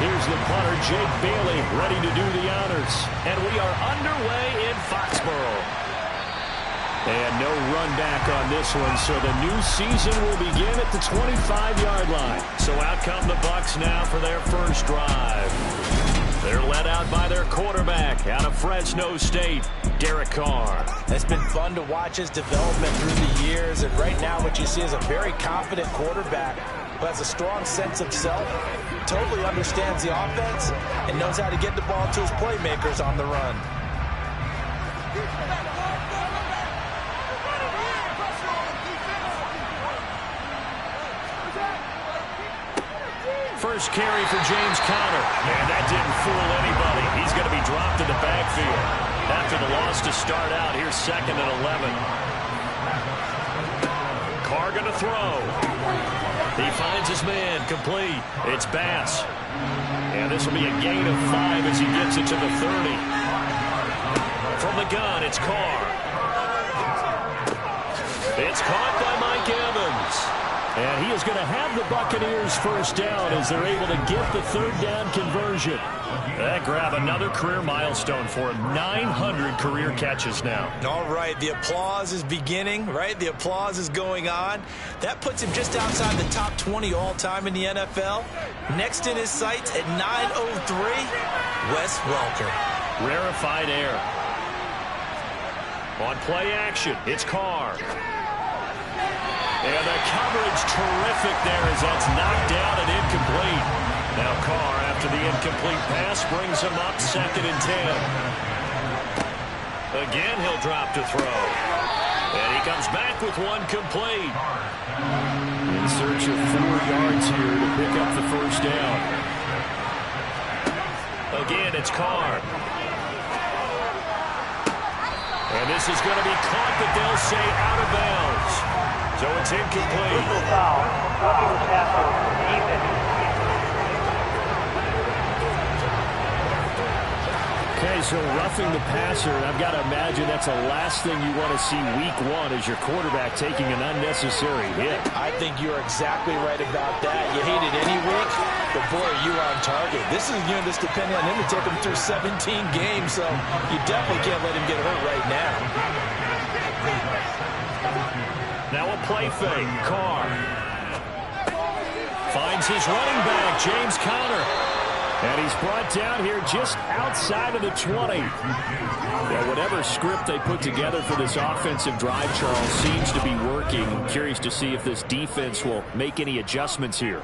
Here's the punter, Jake Bailey, ready to do the honors. And we are underway in Foxborough. And no run back on this one, so the new season will begin at the 25-yard line. So out come the Bucs now for their first drive. They're led out by their quarterback out of Fresno State, Derek Carr. It's been fun to watch his development through the years, and right now what you see is a very confident quarterback who has a strong sense of self, totally understands the offense, and knows how to get the ball to his playmakers on the run. First carry for James Conner. And that didn't fool anybody. He's going to be dropped in the backfield. After the loss to start out, here's 2nd and 11. Carr going to throw. He finds his man, complete. It's Bass. And this will be a gain of 5 as he gets it to the 30. From the gun, it's Carr. It's caught by Mike Evans. And he is going to have the Buccaneers first down as they're able to get the 3rd down conversion. That grab another career milestone for him. 900 career catches now. All right, the applause is beginning, right? The applause is going on. That puts him just outside the top 20 all-time in the NFL. Next in his sights at 903, Wes Welker. Rarefied air. On play action, it's Carr. And the coverage terrific there as that's knocked down and incomplete. Now Carr, after the incomplete pass, brings him up 2nd and 10. Again, he'll drop to throw. And he comes back with one complete. In search of 4 yards here to pick up the first down. Again, it's Carr. And this is going to be caught, but they'll say out of bounds. So it's incomplete. Foul. Roughing the passer. Okay, so roughing the passer, and I've got to imagine that's the last thing you want to see week 1 as your quarterback taking an unnecessary hit. I think you're exactly right about that. You hate it any week, but boy, you're on target. This is a unit that's depending on him to take him through 17 games, so you definitely can't let him get hurt right now. Now a play fake. Carr finds his running back, James Conner. And he's brought down here just outside of the 20. Now, whatever script they put together for this offensive drive, Charles, seems to be working. I'm curious to see if this defense will make any adjustments here.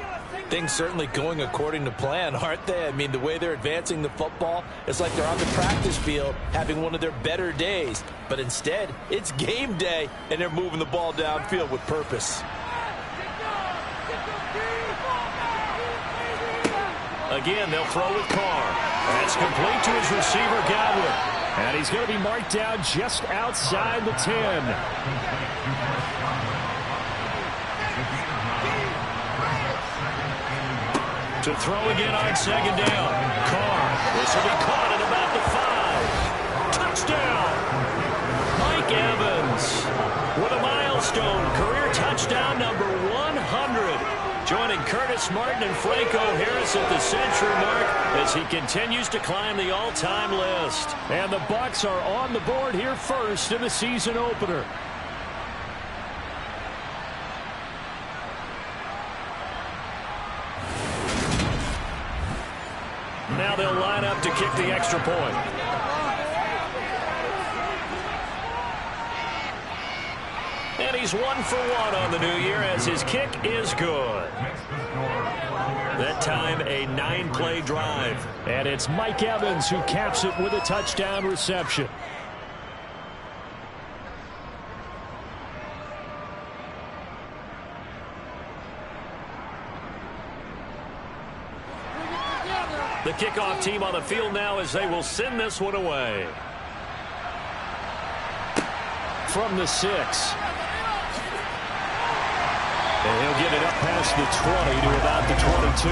Things certainly going according to plan, aren't they? I mean, the way they're advancing the football, it's like they're on the practice field having one of their better days. But instead, it's game day, and they're moving the ball downfield with purpose. Again, they'll throw with Carr. That's complete to his receiver, Godwin. And he's going to be marked down just outside the 10. To throw again on 2nd down. Carr. This will be caught at about the 5. Touchdown. Mike Evans with a milestone career touchdown number 100. Joining Curtis Martin and Franco Harris at the century mark as he continues to climb the all-time list. And the Bucs are on the board here first in the season opener. Now they'll line up to kick the extra point. And he's 1 for 1 on the new year as his kick is good. That time a 9-play drive. And it's Mike Evans who caps it with a touchdown reception. The kickoff team on the field now as they will send this one away. From the 6. And he'll get it up past the 20 to about the 22.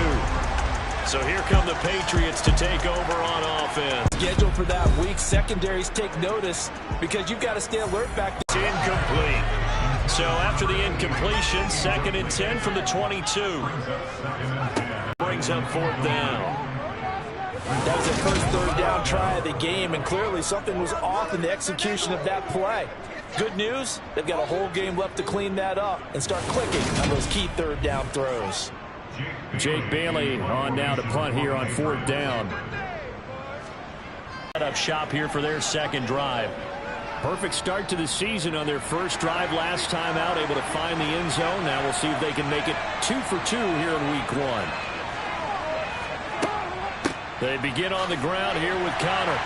So here come the Patriots to take over on offense. Schedule for that week. Secondaries take notice because you've got to stay alert back. It's incomplete. So after the incompletion, 2nd and 10 from the 22. Brings up 4th down. That was their first third down try of the game, and clearly something was off in the execution of that play. Good news, they've got a whole game left to clean that up and start clicking on those key third down throws. Jake Bailey on now to punt here on fourth down. Set up shop here for their second drive. Perfect start to the season on their first drive last time out, able to find the end zone. Now we'll see if they can make it 2 for 2 here in week 1. They begin on the ground here with Connor.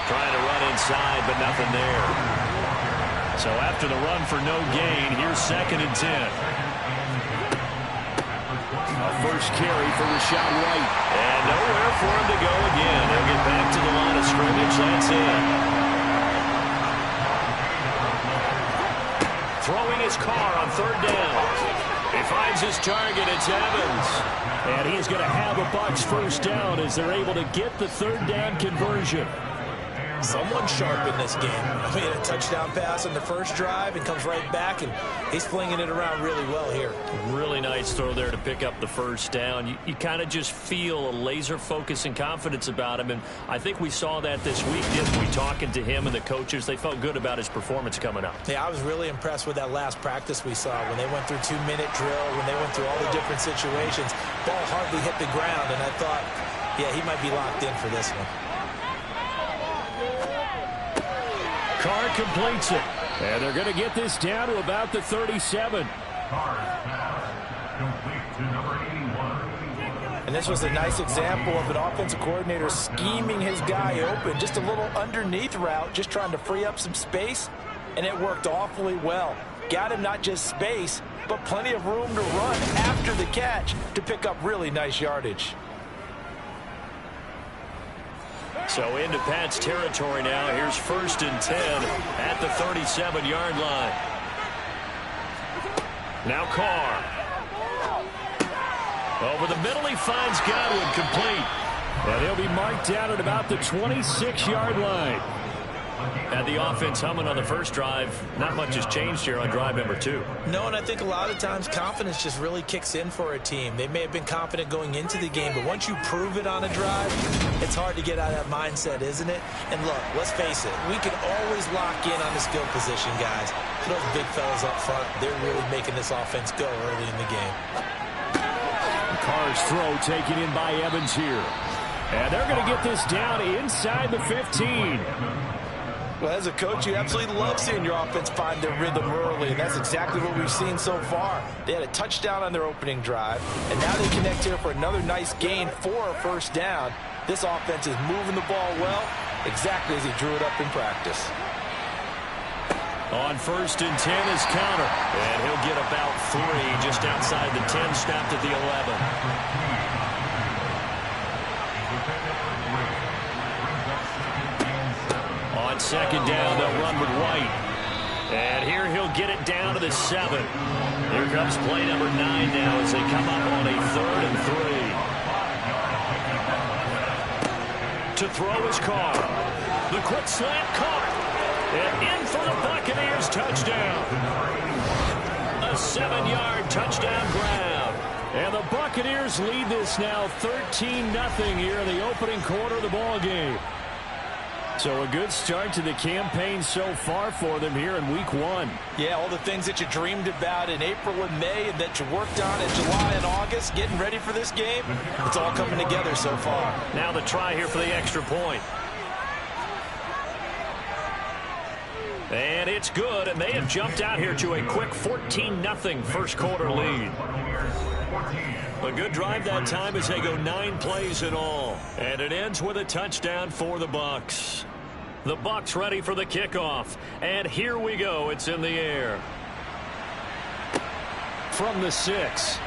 Trying to run inside, but nothing there. So after the run for no gain, here's 2nd and 10. A first carry for Rachaad White. And nowhere for him to go again. He'll get back to the line of scrimmage. That's it. Throwing his car on third down. He finds his target. It's Evans. And he's going to have a Bucs first down as they're able to get the third down conversion. Someone sharp in this game. I mean, a touchdown pass on the first drive and comes right back, and he's flinging it around really well here. Really nice throw there to pick up the first down. You kind of just feel a laser focus and confidence about him, and I think we saw that this week, didn't we? Talking to him and the coaches, they felt good about his performance coming up. Yeah, I was really impressed with that last practice we saw when they went through 2-minute drill, when they went through all the different situations. Ball hardly hit the ground, and I thought, yeah, he might be locked in for this one. Carr completes it. And they're going to get this down to about the 37. And this was a nice example of an offensive coordinator scheming his guy open. Just a little underneath route, just trying to free up some space. And it worked awfully well. Got him not just space, but plenty of room to run after the catch to pick up really nice yardage. So into Pat's territory now. Here's 1st and 10 at the 37-yard line. Now Carr. Over the middle, he finds Godwin complete. And he'll be marked down at about the 26-yard line. Had the offense humming on the first drive. Not much has changed here on drive number 2. No, and I think a lot of times confidence just really kicks in for a team. They may have been confident going into the game, but once you prove it on a drive, it's hard to get out of that mindset, isn't it? And look, let's face it, we can always lock in on the skill position, guys. Those big fellas up front, they're really making this offense go early in the game. Carr's throw taken in by Evans here. And they're going to get this down inside the 15. Well, as a coach, you absolutely love seeing your offense find their rhythm early, and that's exactly what we've seen so far. They had a touchdown on their opening drive, and now they connect here for another nice gain for a first down. This offense is moving the ball well, exactly as he drew it up in practice. On 1st and 10 is Connor, and he'll get about 3 just outside the 10, stopped at the 11. On 2nd down, they'll run with White. And here he'll get it down to the 7. Here comes play number 9 now as they come up on a 3rd and 3. To throw his Carr. The quick slant caught. And in for the Buccaneers touchdown. A 7-yard touchdown grab. And the Buccaneers lead this now 13-0 here in the opening quarter of the ball game. So a good start to the campaign so far for them here in week 1. Yeah, all the things that you dreamed about in April and May and that you worked on in July and August, getting ready for this game, it's all coming together so far. Now the try here for the extra point. And it's good, and they have jumped out here to a quick 14-0 first quarter lead. A good drive that time as they go 9 plays in all. And it ends with a touchdown for the Bucs. The Bucs ready for the kickoff. And here we go. It's in the air. From the 6.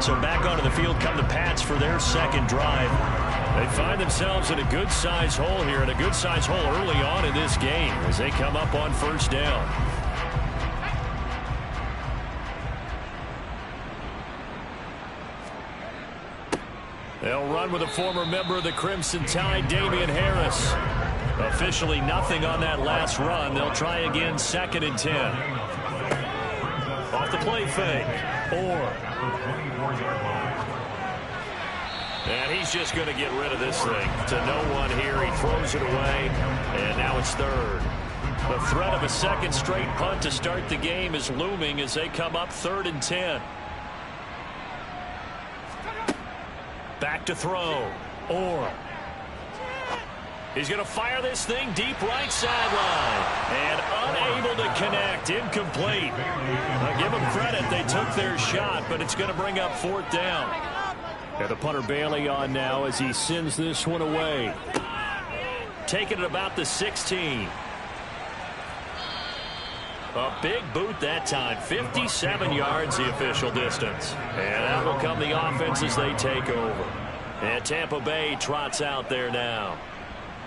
So back onto the field come the Pats for their second drive. They find themselves in a good-sized hole here, and a good-sized hole early on in this game as they come up on first down. They'll run with a former member of the Crimson Tide, Damian Harris. Officially nothing on that last run. They'll try again 2nd and 10. Off the play fake. Orr. And he's just going to get rid of this thing. To no one here. He throws it away. And now it's third. The threat of a second straight punt to start the game is looming as they come up 3rd and 10. Back to throw. Orr. He's going to fire this thing deep right sideline. And unable to connect. Incomplete. Now give them credit. They took their shot, but it's going to bring up 4th down. And the punter Bailey on now as he sends this one away. Taking it about the 16. A big boot that time. 57 yards the official distance. And out will come the offense as they take over. And Tampa Bay trots out there now.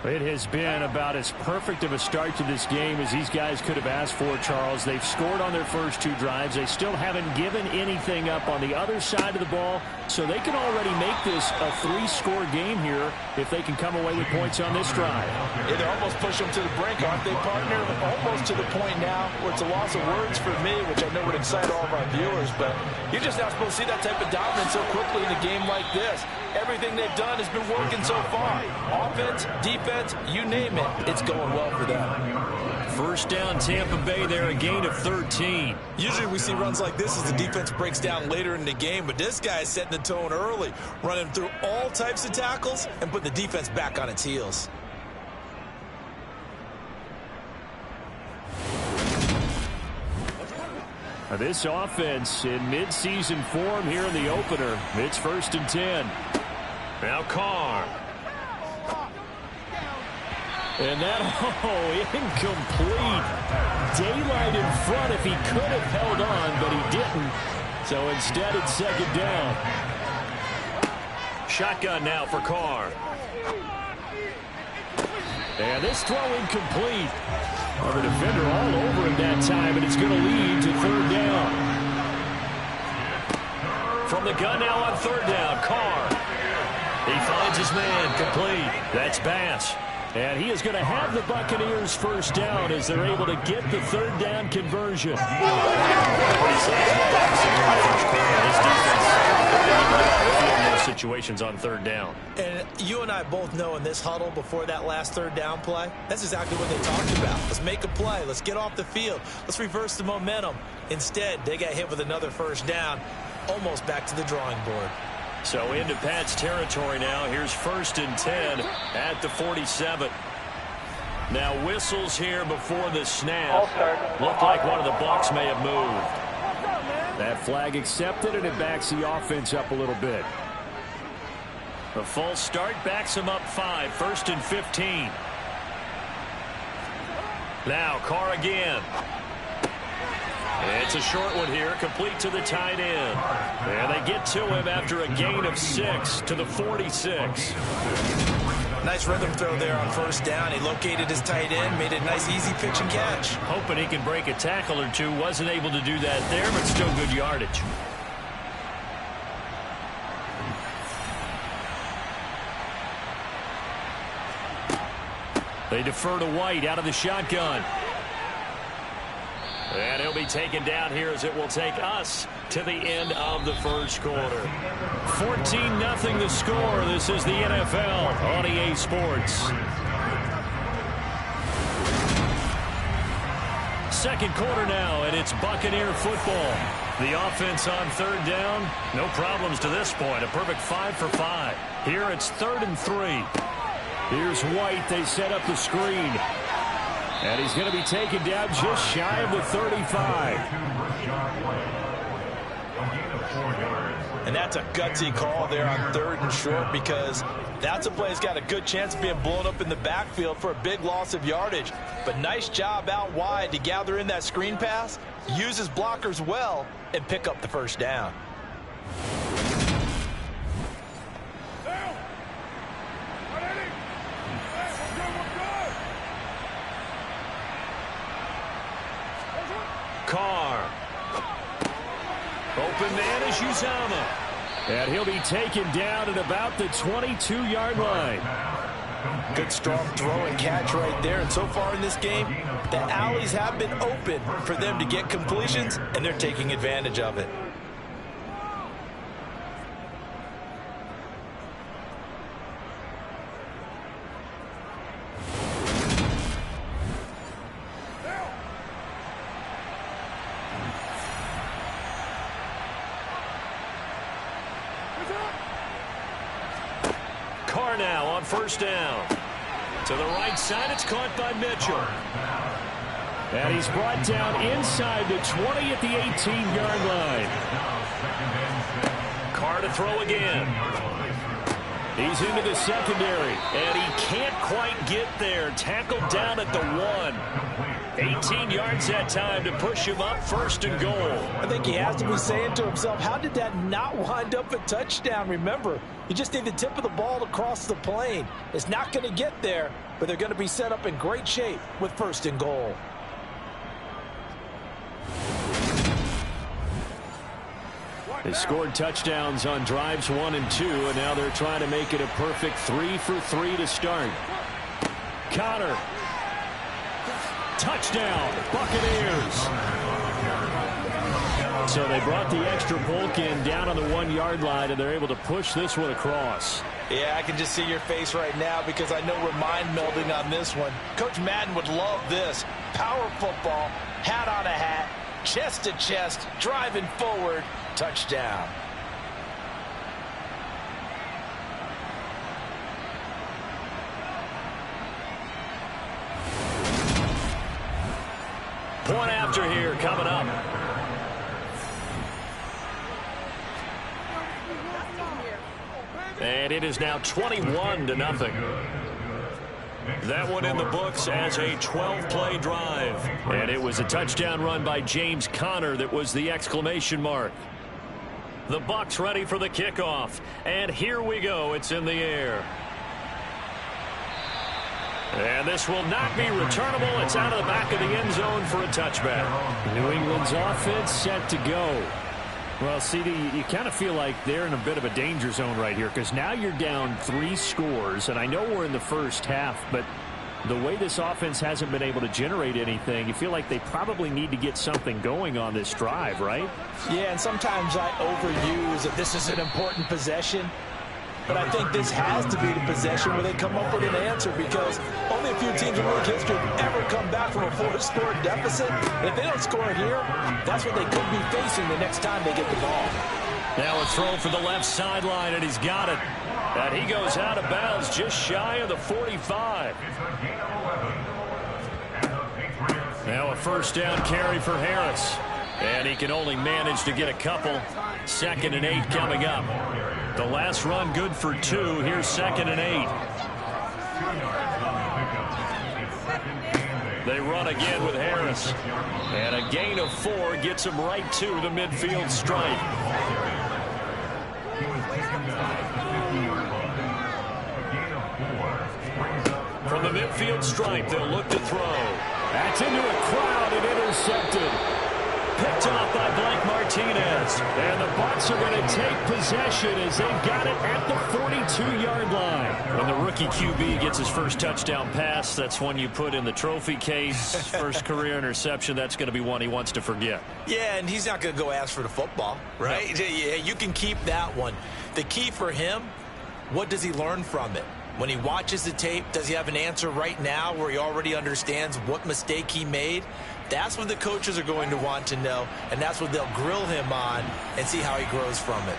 It has been about as perfect of a start to this game as these guys could have asked for, Charles. They've scored on their first 2 drives. They still haven't given anything up on the other side of the ball, so they can already make this a 3-score game here if they can come away with points on this drive. Yeah, they're almost pushing them to the brink, aren't they, partner? Almost to the point now where it's a loss of words for me, which I know would excite all of our viewers, but you're just not supposed to see that type of dominance so quickly in a game like this. Everything they've done has been working so far. Offense, defense, you name it, it's going well for them. First down, Tampa Bay there, a gain of 13. Usually we see runs like this as the defense breaks down later in the game, but this guy is setting the tone early, running through all types of tackles and putting the defense back on its heels. This offense in midseason form here in the opener. It's 1st and 10. Now Carr. And that, incomplete. Daylight in front if he could have held on, but he didn't. So instead it's 2nd down. Shotgun now for Carr. And this throw incomplete. Well, the defender all over him that time, and it's going to lead to 3rd down. From the gun now on 3rd down, Carr. He finds his man, complete. That's Bass. And he is going to have the Buccaneers 1st down as they're able to get the 3rd down conversion. Situations on 3rd down. And you and I both know in this huddle before that last 3rd down play, that's exactly what they talked about. Let's make a play. Let's get off the field. Let's reverse the momentum. Instead, they got hit with another 1st down, almost back to the drawing board. So into Pat's territory now. Here's 1st and 10 at the 47. Now whistles here before the snap. Looked like one of the Bucs may have moved. That flag accepted, and it backs the offense up a little bit. The false start backs him up 5. 1st and 15. Now Carr again. It's a short one here, complete to the tight end. And they get to him after a gain of 6 to the 46. Nice rhythm throw there on 1st down. He located his tight end, made a nice easy pitch and catch. Hoping he can break a tackle or two. Wasn't able to do that there, but still good yardage. They defer to White out of the shotgun. And he'll be taken down here as it will take us to the end of the 1st quarter. 14-0 the score. This is the NFL on EA Sports. 2nd quarter now, and it's Buccaneer football. The offense on 3rd down, no problems to this point. A perfect 5 for 5. Here it's 3rd and 3. Here's White. They set up the screen. And he's going to be taken down just shy of the 35. And that's a gutsy call there on 3rd and short, because that's a play that's got a good chance of being blown up in the backfield for a big loss of yardage. But nice job out wide to gather in that screen pass, use his blockers well, and pick up the 1st down. Carr. Open man is Uzomah. And he'll be taken down at about the 22-yard line. Good strong throw and catch right there. And so far in this game, the alleys have been open for them to get completions, and they're taking advantage of it. on first down. To the right side, it's caught by Mitchell. And he's brought down inside the 20 at the 18-yard line. Carr to throw again. He's into the secondary. And he can't quite get there. Tackled down at the 1. 18 yards that time to push him up, first and goal. I think he has to be saying to himself, how did that not wind up a touchdown? Remember, you just need the tip of the ball to cross the plane. It's not going to get there, but they're going to be set up in great shape with first and goal. They scored touchdowns on drives 1 and 2, and now they're trying to make it a perfect 3 for 3 to start. Conner. Touchdown, Buccaneers. So they brought the extra bulk in down on the 1-yard line, and they're able to push this one across. Yeah, I can just see your face right now because I know we're mind melding on this one. Coach Madden would love this. Power football, hat on a hat, chest to chest, driving forward, touchdown. Point after here coming up. And it is now 21-0. That one in the books as a 12-play drive. And it was a touchdown run by James Conner that was the exclamation mark. The Bucs ready for the kickoff. And here we go. It's in the air. And this will not be returnable. It's out of the back of the end zone for a touchback. New England's offense set to go. Well, CD, you kind of feel like they're in a bit of a danger zone right here because now you're down 3 scores, and I know we're in the first half, but the way this offense hasn't been able to generate anything, you feel like they probably need to get something going on this drive, right? Yeah, and sometimes I overuse that this is an important possession. But I think this has to be the possession where they come up with an answer because only a few teams in league history have ever come back from a 4-score deficit. And if they don't score here, that's what they could be facing the next time they get the ball. Now a throw for the left sideline, and he's got it. And he goes out of bounds just shy of the 45. Now a first down carry for Harris. And he can only manage to get a couple. 2nd and 8 coming up. The last run good for 2. Here's 2nd and 8. They run again with Harris. And a gain of 4 gets him right to the midfield stripe. From the midfield stripe, they'll look to throw. That's into a crowd and intercepted. Picked off by Blake Martinez. And the Bucs are going to take possession as they've got it at the 42-yard line. When the rookie QB gets his first touchdown pass, that's one you put in the trophy case. First career interception, that's going to be one he wants to forget. Yeah, and he's not going to go ask for the football, right? No. Yeah, you can keep that one. The key for him, what does he learn from it? When he watches the tape, does he have an answer right now where he already understands what mistake he made? That's what the coaches are going to want to know, and that's what they'll grill him on and see how he grows from it.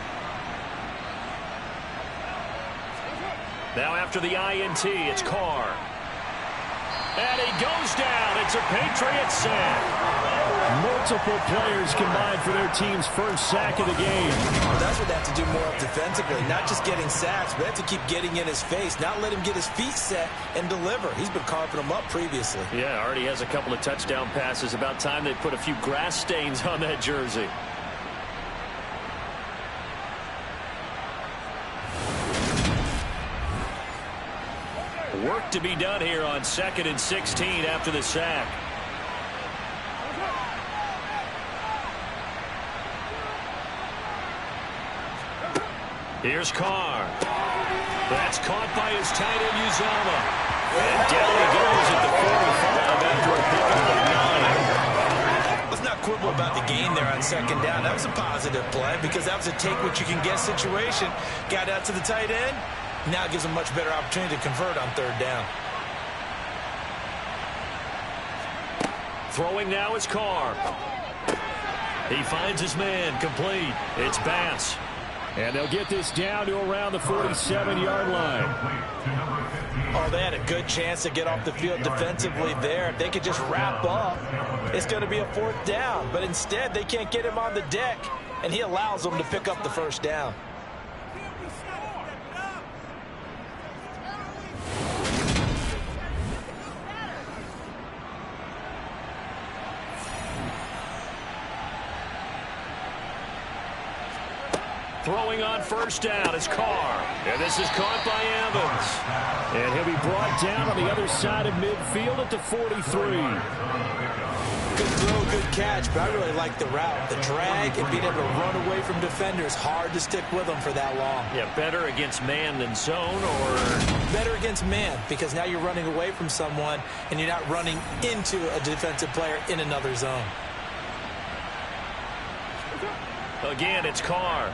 Now after the INT, it's Carr. And he goes down. It's a Patriots sack. Multiple players combined for their team's first sack of the game. Well, that's what they have to do more of defensively. Not just getting sacks, but they have to keep getting in his face. Not let him get his feet set and deliver. He's been carving them up previously. Yeah, already has a couple of touchdown passes. About time they put a few grass stains on that jersey. Work to be done here on 2nd and 16 after the sack. Here's Carr. That's caught by his tight end, Uzomah. And down he goes at the 45 after a pickup of 9. Let's not quibble about the gain there on 2nd down. That was a positive play because that was a take-what-you-can-get situation. Got out to the tight end. Now gives him a much better opportunity to convert on 3rd down. Throwing now is Carr. He finds his man complete. It's Bass. And they'll get this down to around the 47-yard line. Oh, they had a good chance to get off the field defensively there. If they could just wrap up, it's going to be a 4th down. But instead, they can't get him on the deck, and he allows them to pick up the 1st down. Throwing on 1st down is Carr. And this is caught by Evans. And he'll be brought down on the other side of midfield at the 43. Good throw, good catch, but I really like the route. The drag and being able to run away from defenders, hard to stick with them for that long. Yeah, better against man than zone, or better against man, because now you're running away from someone and you're not running into a defensive player in another zone. Again, it's Carr.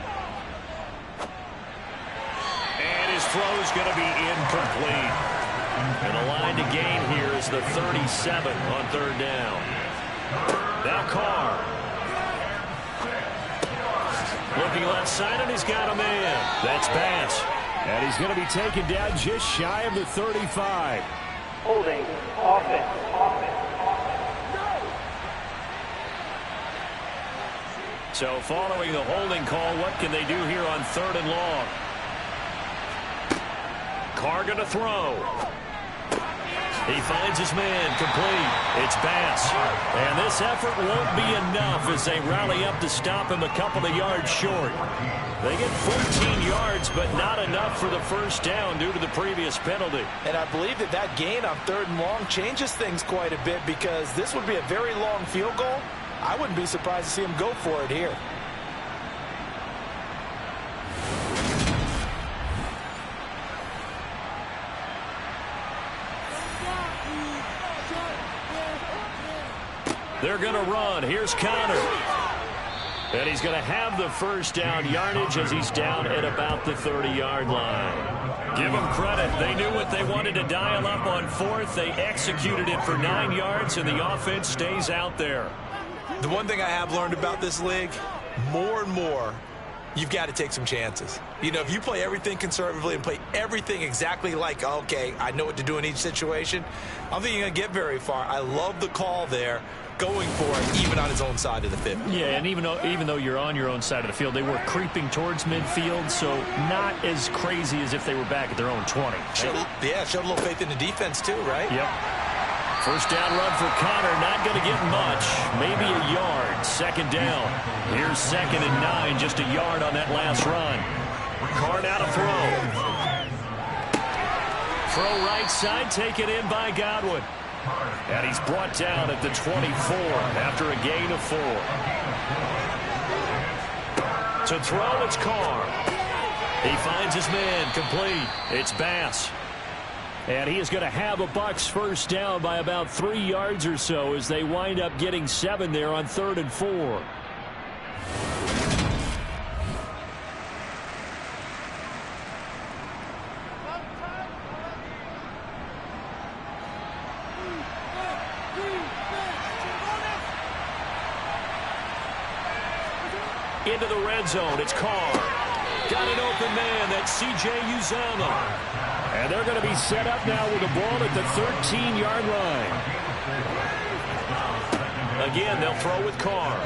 And his throw is going to be incomplete. And the line to gain here is the 37 on 3rd down. Now Carr. Looking left side, and he's got a man. That's Bass. And he's going to be taken down just shy of the 35. Holding. Offense. So following the holding call, what can they do here on 3rd and long? Carr going to throw. He finds his man, complete. It's Bass. And this effort won't be enough as they rally up to stop him a couple of yards short. They get 14 yards, but not enough for the 1st down due to the previous penalty. And I believe that gain on 3rd and long changes things quite a bit, because this would be a very long field goal. I wouldn't be surprised to see him go for it here. They're going to run. Here's Conner. And he's going to have the 1st down yardage as he's down at about the 30-yard line. Give them credit. They knew what they wanted to dial up on 4th. They executed it for 9 yards, and the offense stays out there. The one thing I have learned about this league, more and more, you've got to take some chances. You know, if you play everything conservatively and play everything exactly like, okay, I know what to do in each situation, I don't think you're going to get very far. I love the call there, going for it even on his own side of the field. Yeah, and even though you're on your own side of the field, they were creeping towards midfield, so not as crazy as if they were back at their own 20. Showed a little faith in the defense too, right? Yep. 1st down run for Conner, not going to get much. Maybe a yard. 2nd down. Here's 2nd and 9, just a yard on that last run. Carr now to throw. Throw right side, taken in by Godwin. And he's brought down at the 24 after a gain of 4. To throw, it's Carr. He finds his man, complete. It's Bass. And he is going to have a Bucs 1st down by about 3 yards or so as they wind up getting 7 there on 3rd and 4. Into the red zone, it's Carr. Got an open man, that's C.J. Uzomah. And they're going to be set up now with the ball at the 13-yard line. Again, they'll throw with Carr.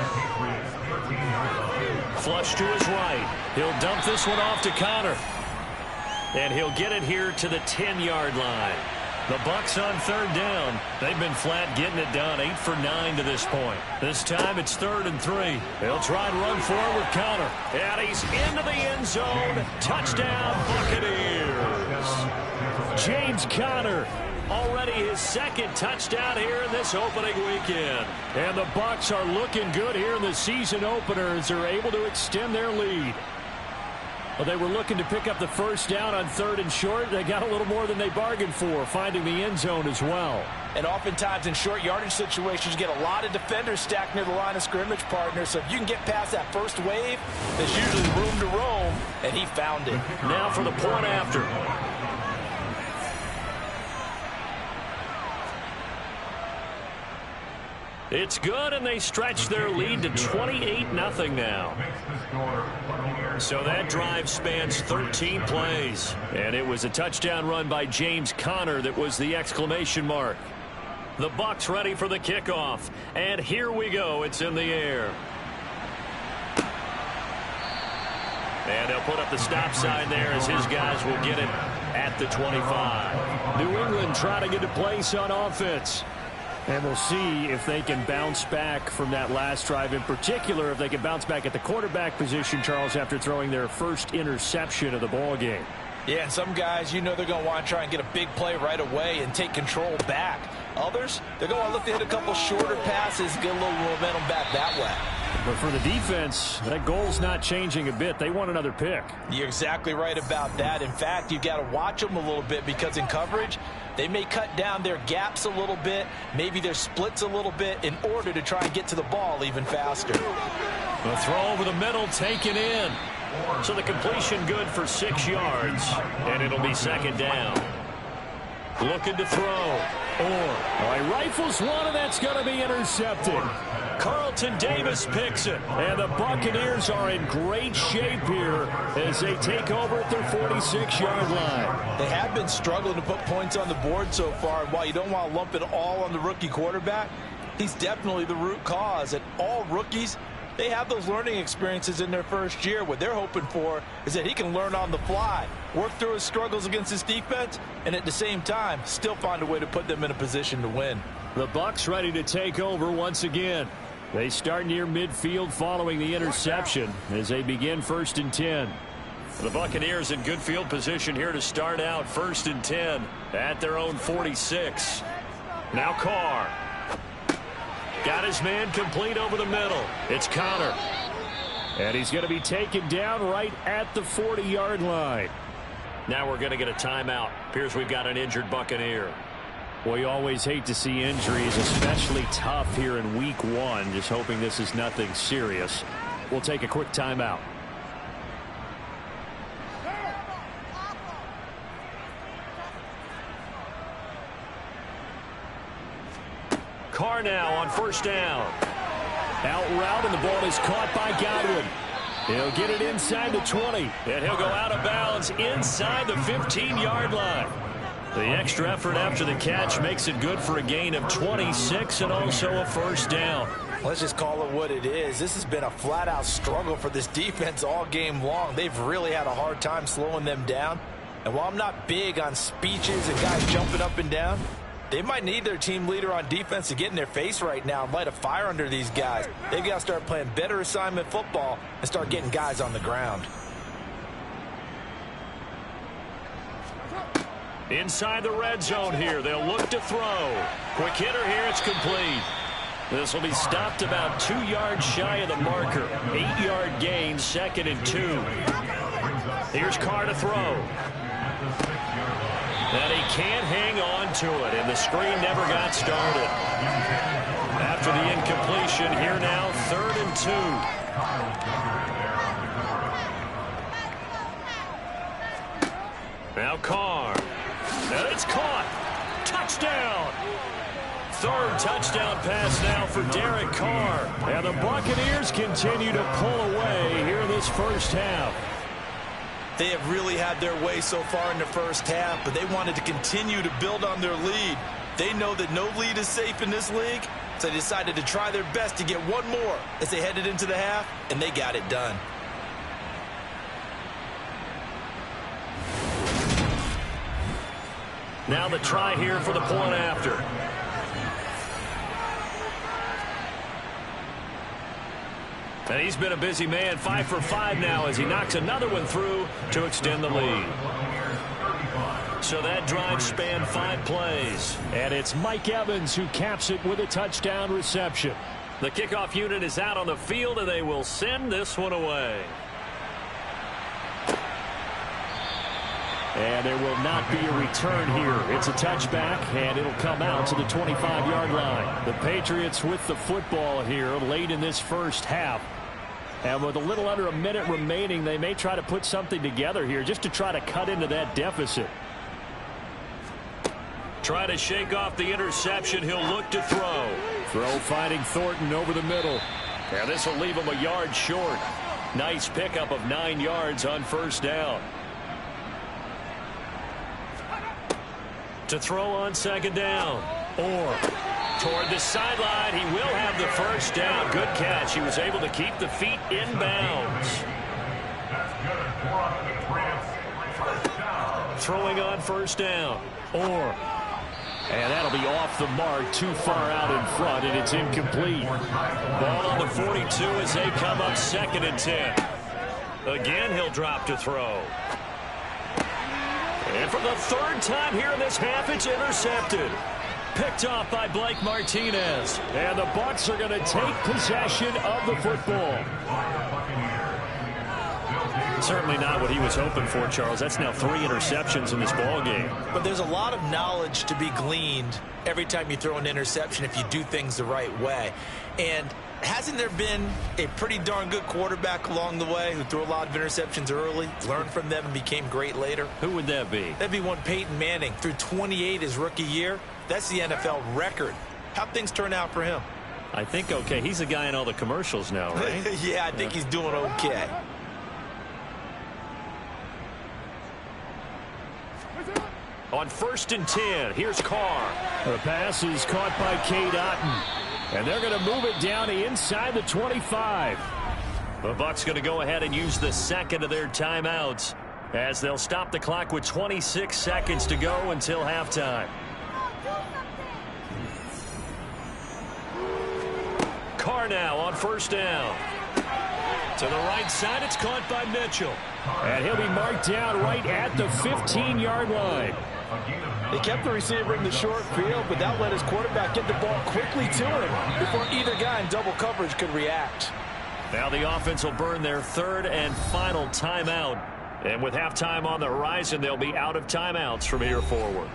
Flush to his right. He'll dump this one off to Conner. And he'll get it here to the 10-yard line. The Bucs on 3rd down. They've been flat getting it done, 8 for 9 to this point. This time it's 3rd and 3. They'll try and run forward with Conner. And he's into the end zone. Touchdown, Buccaneers. James Conner. Already his 2nd touchdown here in this opening weekend. And the Bucs are looking good here in the season opener as they're able to extend their lead. Well, they were looking to pick up the 1st down on 3rd and short. They got a little more than they bargained for, finding the end zone as well. And oftentimes in short yardage situations, you get a lot of defenders stacked near the line of scrimmage, partner. So if you can get past that first wave, there's usually room to roam, and he found it. Now for the point after. It's good, and they stretch their lead to 28-0 now. So that drive spans 13 plays. And it was a touchdown run by James Conner that was the exclamation mark. The Bucs ready for the kickoff. And here we go. It's in the air. And they'll put up the stop sign there as his guys will get it at the 25. New England trying to get a place on offense. And we'll see if they can bounce back from that last drive. In particular, if they can bounce back at the quarterback position, Charles, after throwing their first interception of the ball game. Yeah, and some guys, you know they're going to want to try and get a big play right away and take control back. Others, they're going to look to hit a couple shorter passes, get a little momentum back that way. But for the defense, that goal's not changing a bit. They want another pick. You're exactly right about that. In fact, you've got to watch them a little bit because in coverage, they may cut down their gaps a little bit, maybe their splits a little bit in order to try and get to the ball even faster. The throw over the middle taken in. So the completion good for 6 yards, and it'll be second down. Looking to throw. He rifles one, and that's going to be intercepted. Carlton Davis picks it. And the Buccaneers are in great shape here as they take over at their 46-yard line. They have been struggling to put points on the board so far, and while you don't want to lump it all on the rookie quarterback, he's definitely the root cause. And all rookies, they have those learning experiences in their first year. What they're hoping for is that he can learn on the fly, work through his struggles against his defense, and at the same time, still find a way to put them in a position to win. The Bucs ready to take over once again. They start near midfield following the interception as they begin 1st and 10. The Buccaneers in good field position here to start out 1st and 10 at their own 46. Now Carr. Got his man complete over the middle. It's Conner. And he's going to be taken down right at the 40-yard line. Now we're going to get a timeout. Appears we've got an injured Buccaneer. Well, you always hate to see injuries, especially tough here in week 1. Just hoping this is nothing serious. We'll take a quick timeout. Carr now on 1st down. Out route, and the ball is caught by Godwin. He'll get it inside the 20. And he'll go out of bounds inside the 15-yard line. The extra effort after the catch makes it good for a gain of 26 and also a 1st down. Let's just call it what it is. This has been a flat-out struggle for this defense all game long. They've really had a hard time slowing them down. And while I'm not big on speeches and guys jumping up and down, they might need their team leader on defense to get in their face right now and light a fire under these guys. They've got to start playing better assignment football and start getting guys on the ground. Inside the red zone here. They'll look to throw. Quick hitter here. It's complete. This will be stopped about 2 yards shy of the marker. 8-yard gain, 2nd and 2. Here's Carr to throw. And he can't hang on to it, and the screen never got started. After the incompletion, here now, 3rd and 2. Now Carr. And it's caught. Touchdown. 3rd touchdown pass now for Derek Carr. And the Buccaneers continue to pull away here in this first half. They have really had their way so far in the first half, but they wanted to continue to build on their lead. They know that no lead is safe in this league, so they decided to try their best to get one more as they headed into the half, and they got it done. Now the try here for the point after. And he's been a busy man, 5 for 5 now as he knocks another one through to extend the lead. So that drive spanned 5 plays. And it's Mike Evans who caps it with a touchdown reception. The kickoff unit is out on the field, and they will send this one away. And there will not be a return here. It's a touchback, and it'll come out to the 25-yard line. The Patriots with the football here late in this first half. And with a little under a minute remaining, they may try to put something together here just to try to cut into that deficit. Try to shake off the interception. He'll look to throw. Throw finding Thornton over the middle. Yeah, this will leave him a yard short. Nice pickup of 9 yards on first down. To throw on second down. Or toward the sideline. He will have the first down. Good catch. He was able to keep the feet in bounds. Throwing on first down. Or. And that'll be off the mark, too far out in front, and it's incomplete. Ball on the 42 as they come up 2nd and 10. Again, he'll drop to throw. And for the 3rd time here in this half, it's intercepted. Picked off by Blake Martinez. And the Bucs are going to take possession of the football. Certainly not what he was hoping for, Charles. That's now 3 interceptions in this ball game. But there's a lot of knowledge to be gleaned every time you throw an interception if you do things the right way. And hasn't there been a pretty darn good quarterback along the way who threw a lot of interceptions early, learned from them, and became great later? Who would that be? That'd be one Peyton Manning. Threw 28 his rookie year. That's the NFL record. How'd things turn out for him? I think okay. He's a guy in all the commercials now, right? Yeah, I think he's doing okay. On 1st and 10, here's Carr. The pass is caught by Cade Otton. And they're going to move it down inside the 25. The Bucs going to go ahead and use the 2nd of their timeouts as they'll stop the clock with 26 seconds to go until halftime. Carr now on 1st down. To the right side, it's caught by Mitchell. And he'll be marked down right at the 15-yard line. They kept the receiver in the short field, but that let his quarterback get the ball quickly to him before either guy in double coverage could react. Now the offense will burn their 3rd and final timeout. And with halftime on the horizon, they'll be out of timeouts from here forward.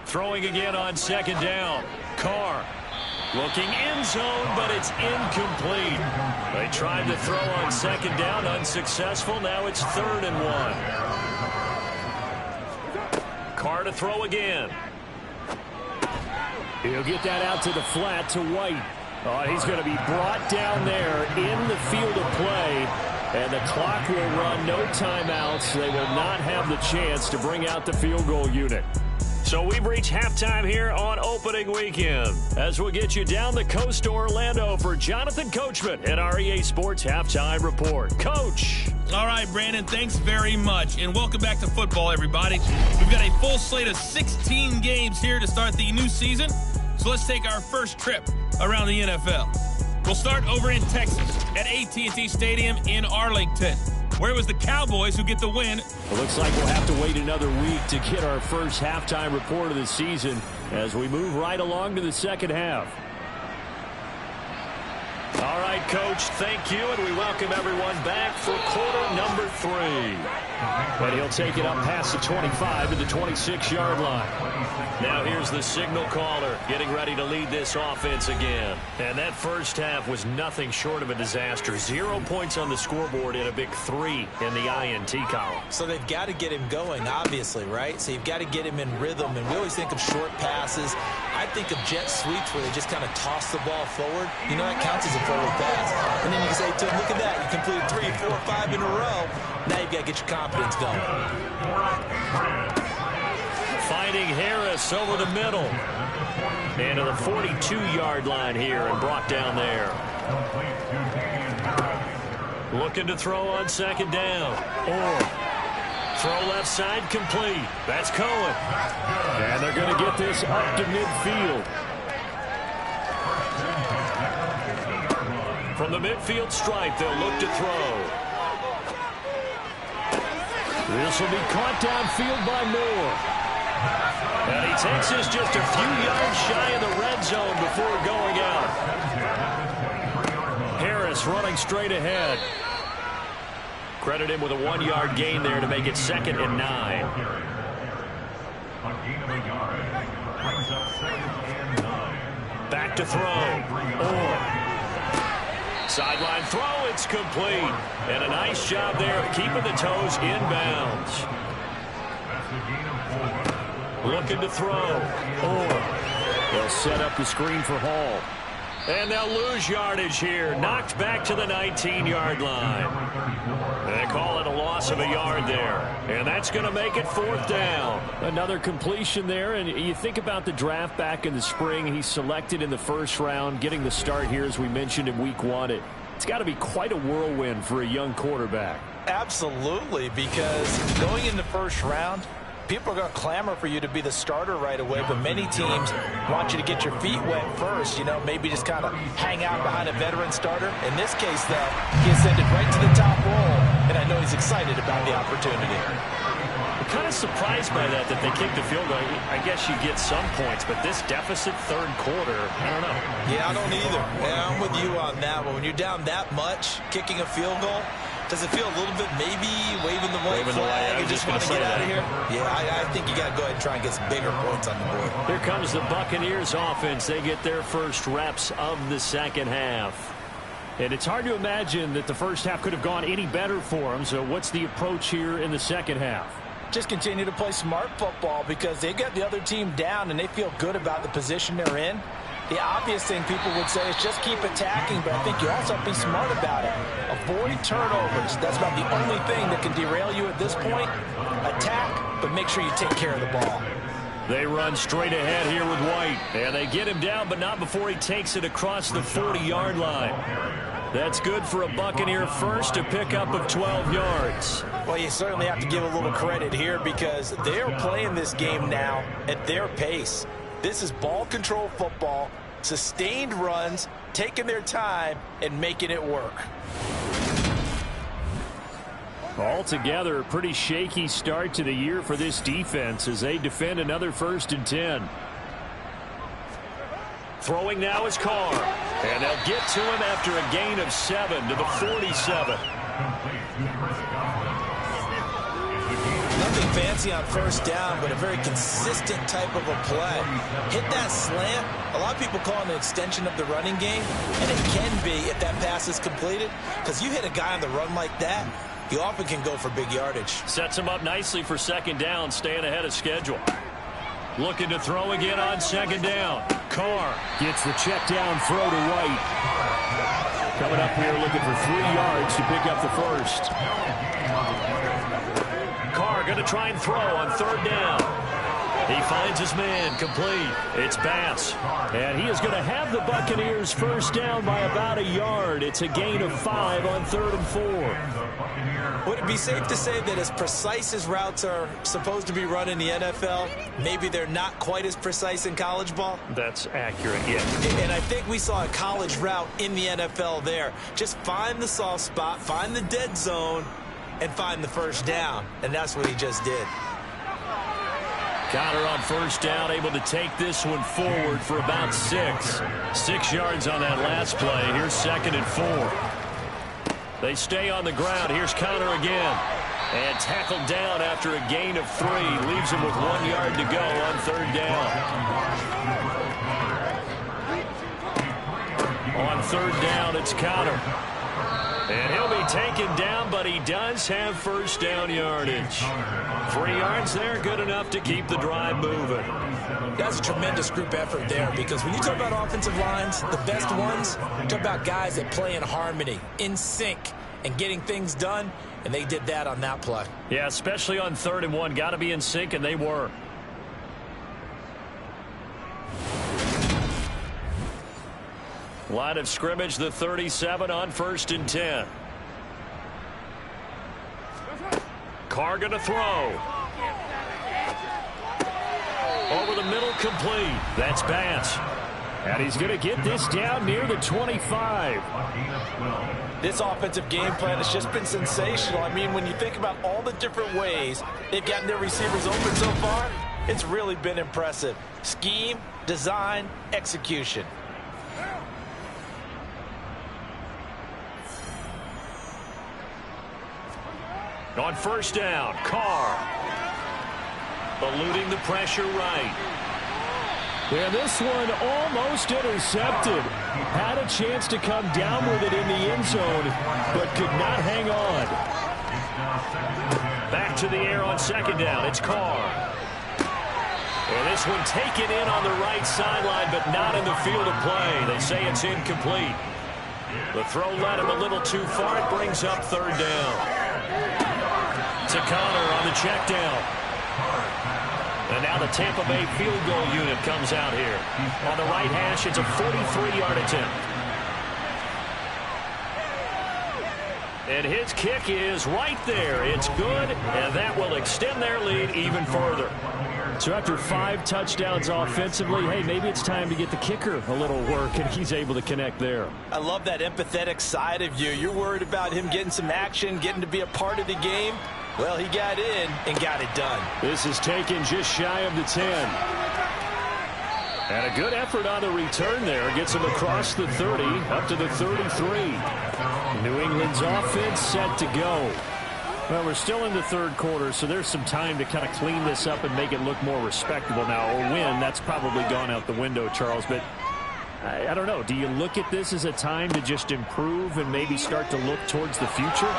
Throwing again on 2nd down. Carr looking end zone, but it's incomplete. They tried to throw on 2nd down, unsuccessful. Now it's 3rd and 1. Carr to throw again. He'll get that out to the flat to White. He's going to be brought down there in the field of play. And the clock will run, no timeouts. They will not have the chance to bring out the field goal unit. So we've reached halftime here on opening weekend as we'll get you down the coast to Orlando for Jonathan Coachman at our EA Sports Halftime Report. Coach. All right, Brandon, thanks very much. And welcome back to football, everybody. We've got a full slate of 16 games here to start the new season. So let's take our first trip around the NFL. We'll start over in Texas at AT&T Stadium in Arlington, where it was the Cowboys who get the win. It looks like we'll have to wait another week to get our first halftime report of the season as we move right along to the second half. All right, Coach, thank you, and we welcome everyone back for quarter number 3. And he'll take it up past the 25 to the 26-yard line. Now here's the signal caller getting ready to lead this offense again. And that first half was nothing short of a disaster. 0 points on the scoreboard and a big 3 in the INT column. So they've got to get him going, obviously, right? So you've got to get him in rhythm. And we always think of short passes. I think of jet sweeps where they just kind of toss the ball forward. You know, that counts as a forward pass. And then you can say to him, look at that. You completed 3, 4, 5 in a row. Now you've got to get your confidence going. Finding Harris over the middle. And to the 42-yard line here and brought down there. Looking to throw on 2nd down. Or throw left side complete. That's Cohen. And they're going to get this up to midfield. From the midfield stripe, they'll look to throw. This will be caught downfield by Moore. And he takes us just a few yards shy of the red zone before going out. Harris running straight ahead. Credit him with a 1-yard gain there to make it 2nd and 9. Back to throw. Or Sideline throw, it's complete. And a nice job there of keeping the toes inbounds. Looking to throw. They'll set up the screen for Hall. And they'll lose yardage here. Knocked back to the 19-yard line. They call it a loss of a yard there. And that's going to make it 4th down. Another completion there. And you think about the draft back in the spring. He's selected in the 1st round, getting the start here, as we mentioned, in week 1. It's got to be quite a whirlwind for a young quarterback. Absolutely, because going in the 1st round, people are going to clamor for you to be the starter right away, but many teams want you to get your feet wet first, maybe just kind of hang out behind a veteran starter. In this case, though, he ascended right to the top role, and I know he's excited about the opportunity. I'm kind of surprised by that they kicked the field goal. I guess you get some points, but this deficit 3rd quarter, I don't know. Yeah, I don't either. And I'm with you on that one. When you're down that much, kicking a field goal, does it feel a little bit maybe waving the white flag and just want to get out of here? Yeah, I think you got to go ahead and try and get some bigger points on the board. Here comes the Buccaneers offense. They get their first reps of the 2nd half. And it's hard to imagine that the 1st half could have gone any better for them. So what's the approach here in the 2nd half? Just continue to play smart football because they got the other team down and they feel good about the position they're in. The obvious thing people would say is just keep attacking, but I think you also have to be smart about it. Avoid turnovers. That's about the only thing that can derail you at this point. Attack, but make sure you take care of the ball. They run straight ahead here with White. And they get him down, but not before he takes it across the 40-yard line. That's good for a Buccaneer first, a pickup of 12 yards. Well, you certainly have to give a little credit here because they're playing this game now at their pace. This is ball control football, sustained runs, taking their time, and making it work. Altogether, a pretty shaky start to the year for this defense as they defend another 1st and 10. Throwing now is Carr. And they'll get to him after a gain of 7 to the 47. Nothing fancy on 1st down, but a very consistent type of a play. Hit that slant. A lot of people call it an extension of the running game, and it can be if that pass is completed, because you hit a guy on the run like that, you often can go for big yardage. Sets him up nicely for 2nd down, staying ahead of schedule. Looking to throw again on 2nd down. Carr gets the check down throw to White. Coming up here looking for 3 yards to pick up the 1st. Carr going to try and throw on 3rd down. He finds his man, complete. It's Bass. And he is going to have the Buccaneers 1st down by about a yard. It's a gain of 5 on 3rd and 4. Would it be safe to say that as precise as routes are supposed to be run in the NFL, maybe they're not quite as precise in college ball? That's accurate, yeah. And I think we saw a college route in the NFL there. Just find the soft spot, find the dead zone, and find the 1st down. And that's what he just did. Conner on 1st down, able to take this one forward for about 6. 6 yards on that last play. Here's 2nd and 4. They stay on the ground. Here's Conner again. And tackled down after a gain of 3. Leaves him with 1 yard to go on 3rd down. On 3rd down, it's Conner. And he'll be taken down, but he does have 1st down yardage. 3 yards there, good enough to keep the drive moving. That's a tremendous group effort there because when you talk about offensive lines, the best ones, you talk about guys that play in harmony, in sync, and getting things done, and they did that on that play. Yeah, especially on 3rd and 1. Got to be in sync, and they were. Line of scrimmage, the 37 on 1st and 10. Carr going to throw. Over the middle, complete. That's Bass. And he's going to get this down near the 25. This offensive game plan has just been sensational. I mean, when you think about all the different ways they've gotten their receivers open so far, it's really been impressive. Scheme, design, execution. On 1st down, Carr eluding the pressure right. And this one almost intercepted. Had a chance to come down with it in the end zone, but could not hang on. Back to the air on second down. It's Carr. And this one taken in on the right sideline, but not in the field of play. They say it's incomplete. The throw led him a little too far. It brings up third down. To Connor on the check down. And now the Tampa Bay field goal unit comes out here. On the right hash, it's a 43-yard attempt. And his kick is right there. It's good, and that will extend their lead even further. So after 5 touchdowns offensively, hey, maybe it's time to get the kicker a little work, and he's able to connect there. I love that empathetic side of you. You're worried about him getting some action, getting to be a part of the game. Well, he got in and got it done. This is taken just shy of the 10. And a good effort on the return there. Gets him across the 30, up to the 33. New England's offense set to go. Well, we're still in the third quarter, so there's some time to kind of clean this up and make it look more respectable. Now, a win, that's probably gone out the window, Charles, but I don't know. Do you look at this as a time to just improve and maybe start to look towards the future?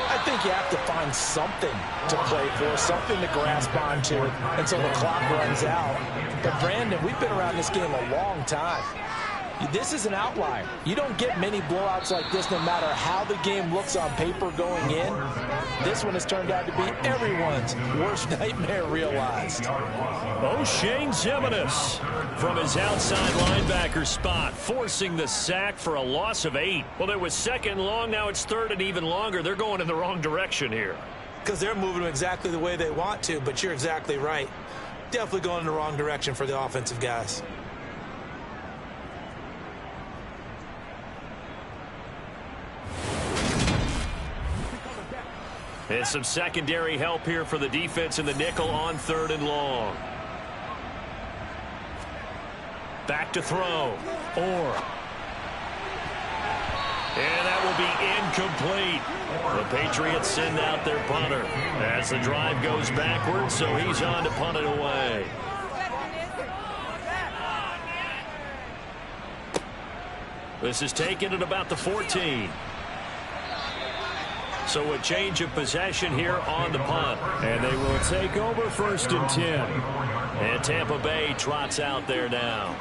I think you have to find something to play for, something to grasp onto until the clock runs out. But, Brandon, we've been around this game a long time. This is an outlier. You don't get many blowouts like this no matter how the game looks on paper going in. This one has turned out to be everyone's worst nightmare realized. O'Shane Ximines from his outside linebacker spot, forcing the sack for a loss of 8. Well, it was second long. Now it's third and even longer. They're going in the wrong direction here. Because they're moving exactly the way they want to, but you're exactly right. Definitely going in the wrong direction for the offensive guys. And some secondary help here for the defense in the nickel on third and long. Back to throw. And that will be incomplete. The Patriots send out their punter as the drive goes backwards, so he's on to punt it away. This is taken at about the 14. So a change of possession here on the punt. And they will take over first and 10. And Tampa Bay trots out there now.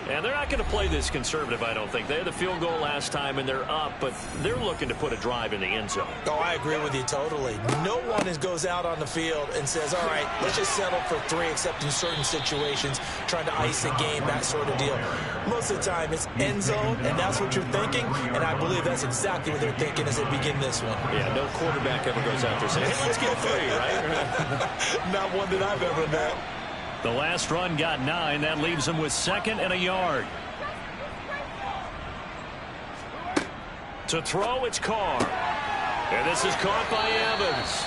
And they're not going to play this conservative, I don't think. They had the field goal last time, and they're up, but they're looking to put a drive in the end zone. Oh, I agree with you totally. No one goes out on the field and says, all right, let's just settle for 3, except in certain situations, trying to ice a game, that sort of deal. Most of the time, it's end zone, and that's what you're thinking, and I believe that's exactly what they're thinking as they begin this one. Yeah, no quarterback ever goes out there saying, hey, let's get 3, right? Not one that I've ever met. The last run got 9. That leaves him with 2nd and a yard. To throw, it's Carr. And this is caught by Evans.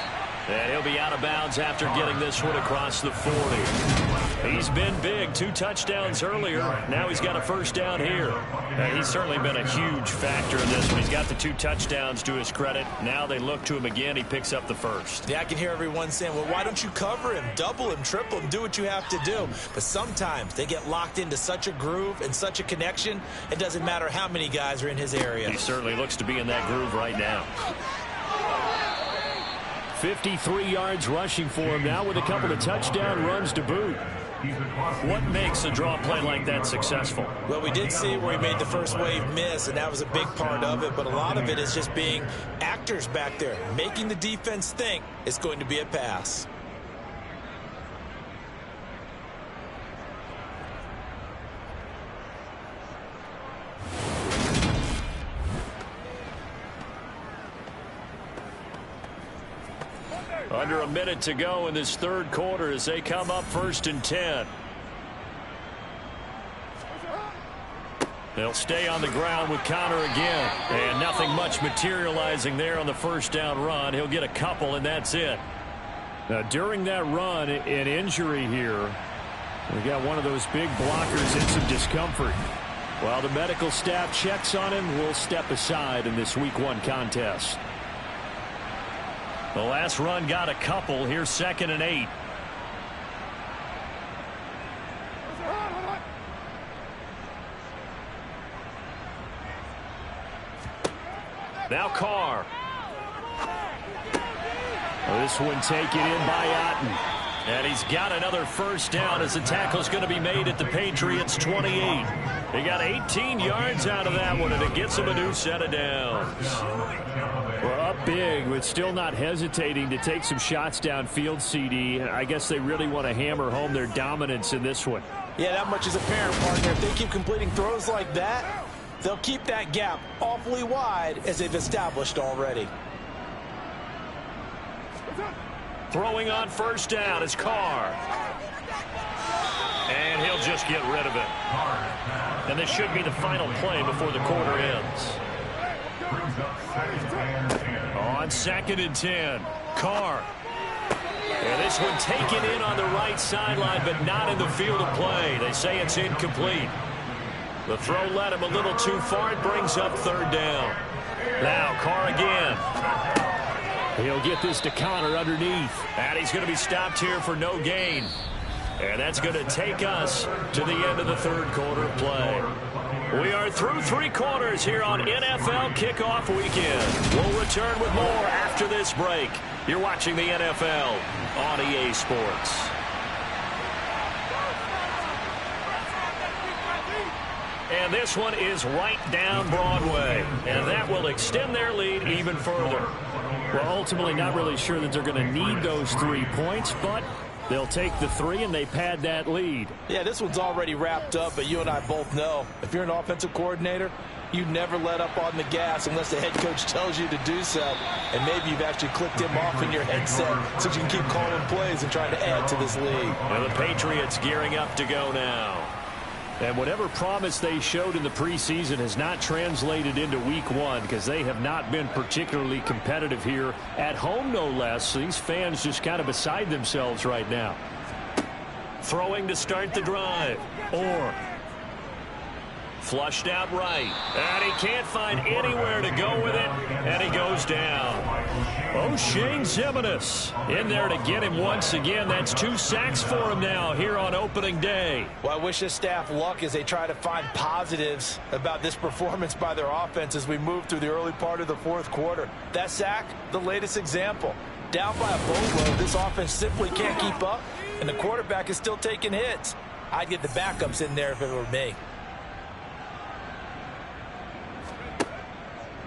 And he'll be out of bounds after getting this one across the 40. He's been big. 2 touchdowns earlier. Now he's got a first down here. He's certainly been a huge factor in this one. He's got the 2 touchdowns to his credit. Now they look to him again. He picks up the first. Yeah, I can hear everyone saying, well, why don't you cover him, double him, triple him, do what you have to do. But sometimes they get locked into such a groove and such a connection, it doesn't matter how many guys are in his area. He certainly looks to be in that groove right now. 53 yards rushing for him now with a couple of touchdown runs to boot. What makes a draw play like that successful? Well, we did see where he made the first wave miss, and that was a big part of it. But a lot of it is just being actors back there, making the defense think it's going to be a pass. Under a minute to go in this third quarter as they come up first and 10. They'll stay on the ground with Connor again. And nothing much materializing there on the first down run. He'll get a couple, and that's it. Now, during that run, an injury here. We got one of those big blockers in some discomfort. While the medical staff checks on him, we'll step aside in this Week 1 contest. The last run got a couple. Here's 2nd and 8. Now Carr. This one taken in by Otten. And he's got another first down as the tackle's going to be made at the Patriots 28. He got 18 yards out of that one, and it gets him a new set of downs. We're up big, but still not hesitating to take some shots downfield, CD. I guess they really want to hammer home their dominance in this one. Yeah, that much is apparent, partner. If they keep completing throws like that, they'll keep that gap awfully wide as they've established already. Throwing on first down is Carr. And he'll just get rid of it. And this should be the final play before the quarter ends. On 2nd and 10, Carr. And this one taken in on the right sideline, but not in the field of play. They say it's incomplete. The throw led him a little too far. It brings up 3rd down. Now Carr again. He'll get this to Connor underneath. And he's going to be stopped here for no gain. And that's going to take us to the end of the 3rd quarter play. We are through 3 quarters here on NFL Kickoff Weekend. We'll return with more after this break. You're watching the NFL on EA Sports. And this one is right down Broadway. And that will extend their lead even further. Well, ultimately not really sure that they're going to need those 3 points, but they'll take the 3 and they pad that lead. Yeah, this one's already wrapped up, but you and I both know if you're an offensive coordinator, you never let up on the gas unless the head coach tells you to do so. And maybe you've actually clicked him off in your headset so you can keep calling plays and trying to add to this lead. And the Patriots gearing up to go now. And whatever promise they showed in the preseason has not translated into week 1 because they have not been particularly competitive here at home, no less. These fans just kind of beside themselves right now. Throwing to start the drive. Orr. Flushed out right. And he can't find anywhere to go with it. And he goes down. O'Shane Ximines in there to get him once again. That's 2 sacks for him now here on opening day. Well, I wish this staff luck as they try to find positives about this performance by their offense as we move through the early part of the 4th quarter. That sack, the latest example. Down by a boatload, this offense simply can't keep up, and the quarterback is still taking hits. I'd get the backups in there if it were me.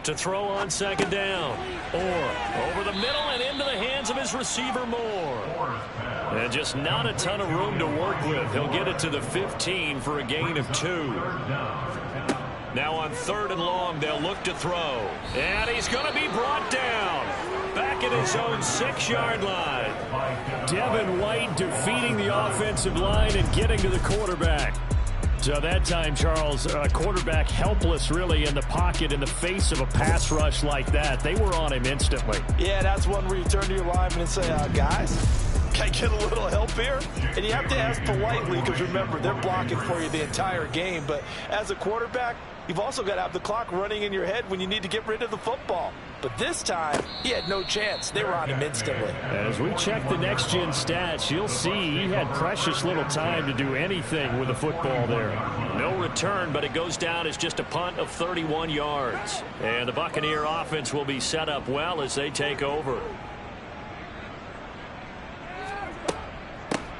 To throw on 2nd down. Orr over the middle and into the hands of his receiver Moore. And just not a ton of room to work with. He'll get it to the 15 for a gain of 2. Now on 3rd and long, they'll look to throw. And he's going to be brought down. Back at his own 6-yard line. Devin White defeating the offensive line and getting to the quarterback. So that time, Charles, quarterback helpless really in the pocket in the face of a pass rush like that. They were on him instantly. Yeah, that's one where you turn to your lineman and say, guys, can I get a little help here? And you have to ask politely because, remember, they're blocking for you the entire game. But as a quarterback, you've also got to have the clock running in your head when you need to get rid of the football. But this time, he had no chance. They were on him instantly. As we check the next-gen stats, you'll see he had precious little time to do anything with the football there. No return, but it goes down as just a punt of 31 yards. And the Buccaneer offense will be set up well as they take over.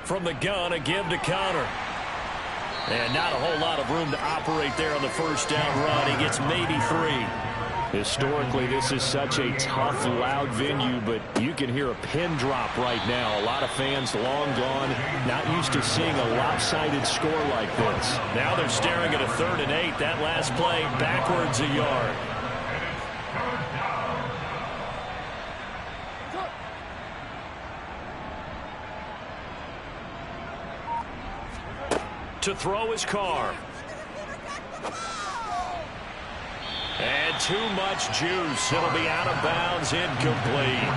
From the gun, a give to Connor. And not a whole lot of room to operate there on the first down run. He gets maybe 3. Historically, this is such a tough, loud venue, but you can hear a pin drop right now. A lot of fans long gone, not used to seeing a lopsided score like this. Now they're staring at a 3rd and 8. That last play backwards a yard. To throw his Carr. And too much juice. It'll be out of bounds, incomplete.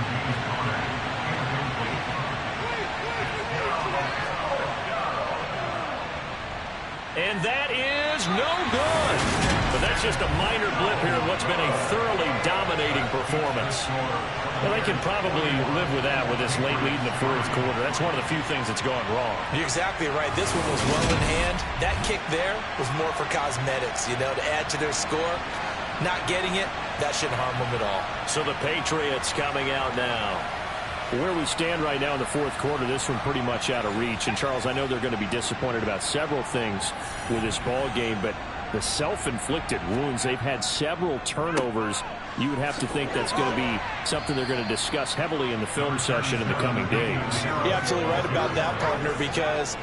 And that is no good. But that's just a minor blip here in what's been a thoroughly dominating performance. Well, they can probably live with that with this late lead in the 4th quarter. That's one of the few things that's gone wrong. You're exactly right. This one was well in hand. That kick there was more for cosmetics, to add to their score. not getting it, that shouldn't harm them at all. So the Patriots coming out now. Where we stand right now in the fourth quarter, this one pretty much out of reach. And, Charles, I know they're going to be disappointed about several things with this ball game, but the self-inflicted wounds, they've had several turnovers. You would have to think that's going to be something they're going to discuss heavily in the film session in the coming days. You're absolutely right about that, partner, because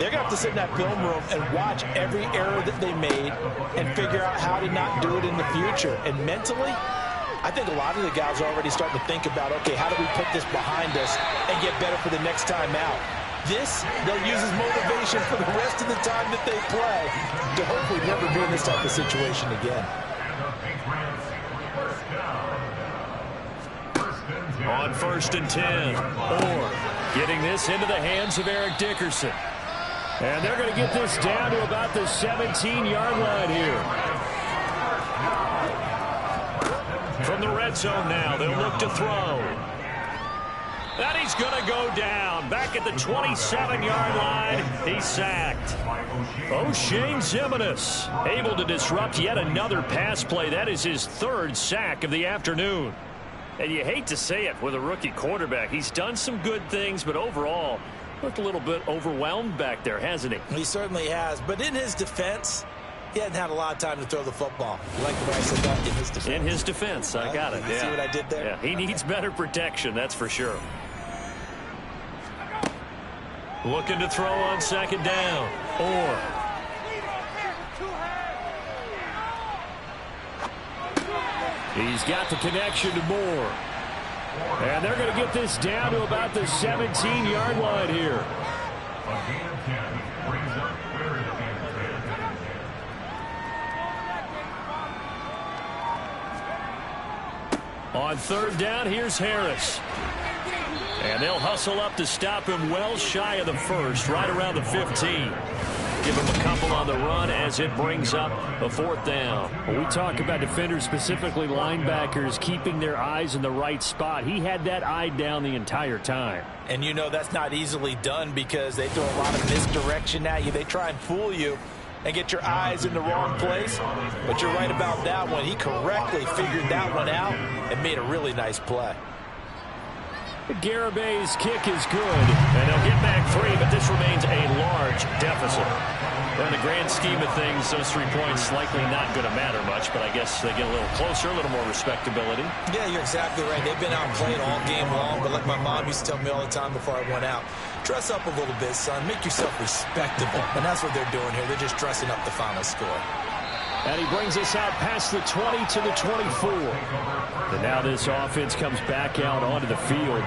they're going to have to sit in that film room and watch every error that they made and figure out how to not do it in the future. And mentally, I think a lot of the guys are already starting to think about, okay, how do we put this behind us and get better for the next time out? This, they'll use as motivation for the rest of the time that they play to hopefully never be in this type of situation again. On 1st and 10, Orr getting this into the hands of Eric Dickerson. And they're going to get this down to about the 17-yard line here. From the red zone now, they'll look to throw. And he's going to go down. Back at the 27-yard line, he's sacked. O'Shane Ximines able to disrupt yet another pass play. That is his 3rd sack of the afternoon. And you hate to say it with a rookie quarterback. He's done some good things, but overall, looked a little bit overwhelmed back there, hasn't he? He certainly has. But in his defense, he hadn't had a lot of time to throw the football. You like the way I said that? In his defense. In his defense, I got it. You see what I did there? Yeah, he needs better protection, that's for sure. Looking to throw on 2nd down. Orr. He's got the connection to Moore. And they're going to get this down to about the 17-yard line here. On 3rd down, here's Harris. And they'll hustle up to stop him well shy of the 1st, right around the 15. Give him a couple on the run as it brings up a 4th down. When we talk about defenders, specifically linebackers, keeping their eyes in the right spot. He had that eye down the entire time. And you know that's not easily done because they throw a lot of misdirection at you. They try and fool you and get your eyes in the wrong place. But you're right about that one. He correctly figured that one out and made a really nice play. Garabay's kick is good. And they'll get back 3, but this remains a large deficit. In the grand scheme of things, those 3 points likely not going to matter much, but I guess they get a little closer, a little more respectability. Yeah, you're exactly right. They've been outplayed all game long, but like my mom used to tell me all the time before I went out, dress up a little bit, son. Make yourself respectable. And that's what they're doing here. They're just dressing up the final score. And he brings us out past the 20 to the 24. And now this offense comes back out onto the field.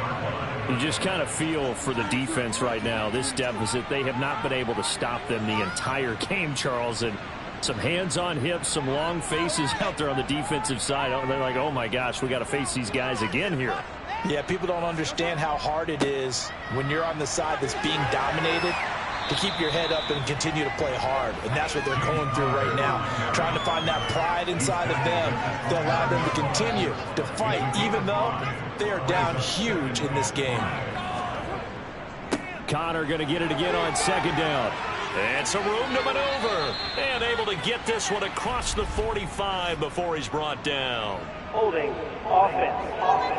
You just kind of feel for the defense right now, this deficit. They have not been able to stop them the entire game, Charles. And some hands on hips, some long faces out there on the defensive side. They're like, oh, my gosh, we got to face these guys again here. Yeah, people don't understand how hard it is when you're on the side that's being dominated to keep your head up and continue to play hard. And that's what they're going through right now, trying to find that pride inside of them to allow them to continue to fight, even though they are down huge in this game. Connor going to get it again on 2nd down. And some room to maneuver. And able to get this one across the 45 before he's brought down. Holding offense.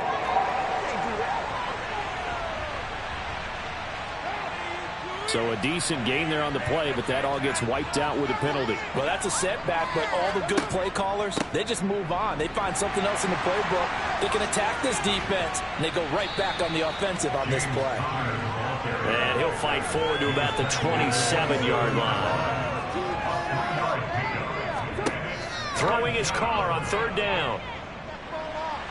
So a decent gain there on the play, but that all gets wiped out with a penalty. Well, that's a setback, but all the good play callers, they just move on. They find something else in the playbook. They can attack this defense, and they go right back on the offensive on this play. And he'll fight forward to about the 27-yard line. Throwing his car on 3rd down.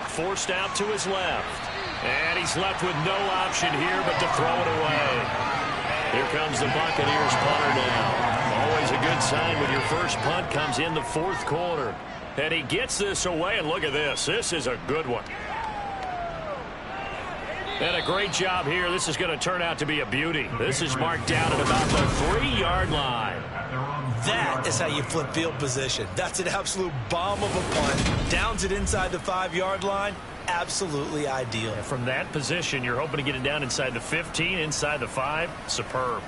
Forced out to his left. And he's left with no option here but to throw it away. Here comes the Buccaneers punter now. Always a good sign when your first punt comes in the 4th quarter. And he gets this away, and look at this. This is a good one. And a great job here. This is going to turn out to be a beauty. This is marked down at about the 3-yard line. That is how you flip field position. That's an absolute bomb of a punt. Downs it inside the 5-yard line. Absolutely ideal. And from that position, you're hoping to get it down inside the 15, inside the 5. Superb.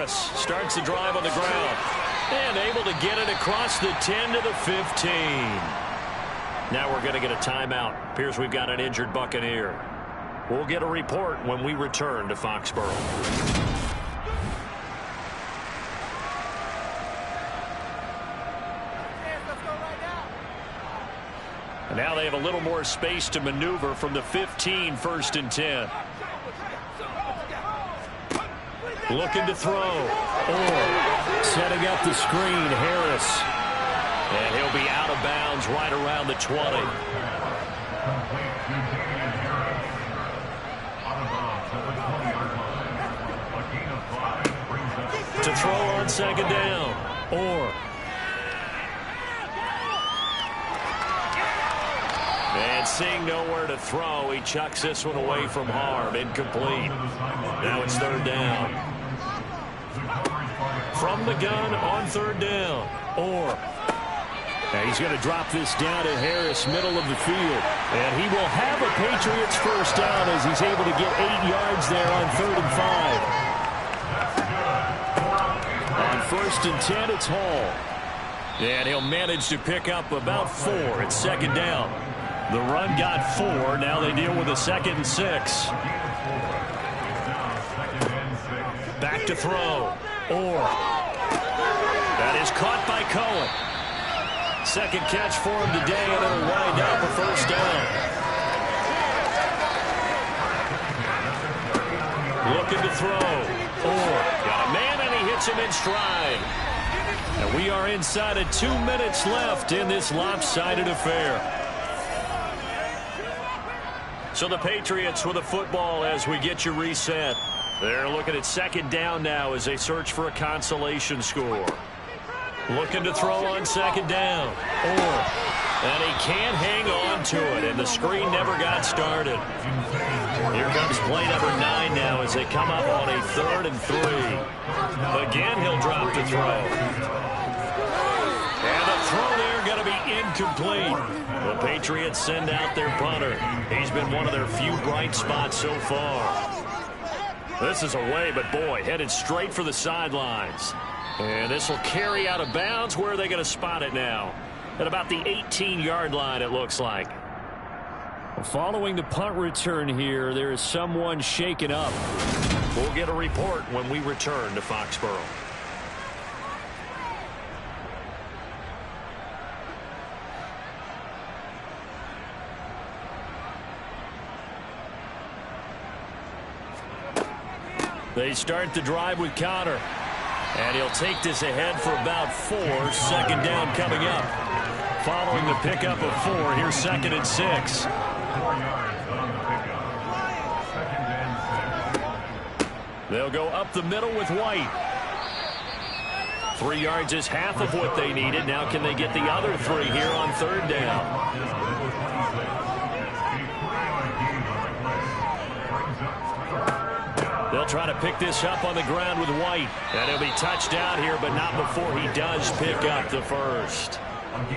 Harris starts the drive on the ground. And able to get it across the 10 to the 15. Now we're going to get a timeout. Appears we've got an injured Buccaneer. We'll get a report when we return to Foxborough. And now they have a little more space to maneuver from the 15, 1st and 10. Looking to throw. Setting up the screen, Harris. And he'll be out of bounds right around the 20. To throw on 2nd down. And seeing nowhere to throw, he chucks this one away from harm. Incomplete. Now it's 3rd down. From the gun on 3rd down. And he's going to drop this down to Harris, middle of the field. And he will have a Patriots 1st down as he's able to get 8 yards there on 3rd and 5. On 1st and 10, it's Hall. And he'll manage to pick up about 4. It's 2nd down. The run got 4. Now they deal with a 2nd and 6. Back to throw. That is caught by Cohen. 2nd catch for him today, and it'll wind up a 1st down. Looking to throw. Got a man, and he hits him in stride. And we are inside of 2 minutes left in this lopsided affair. So the Patriots with a football as we get you reset. They're looking at 2nd down now as they search for a consolation score. Looking to throw on 2nd down. And he can't hang on to it, and the screen never got started. Here comes play number 9 now as they come up on a 3rd and 3. Again, he'll drop to throw. And the throw there going to be incomplete. The Patriots send out their punter. He's been one of their few bright spots so far. This is away, but boy, headed straight for the sidelines. And this will carry out of bounds. Where are they going to spot it now? At about the 18-yard line, it looks like. Following the punt return here, there is someone shaken up. We'll get a report when we return to Foxborough. They start the drive with Conner. And he'll take this ahead for about 4. 2nd down coming up. Following the pickup of 4, here's 2nd and 6. They'll go up the middle with White. 3 yards is half of what they needed. Now can they get the other 3 here on 3rd down? They'll try to pick this up on the ground with White. And he'll be touched down here, but not before he does pick up the 1st.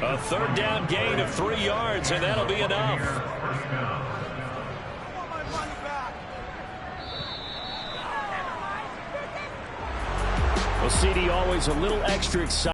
A 3rd down gain of 3 yards, and that'll be enough. Well, CD, always a little extra excited.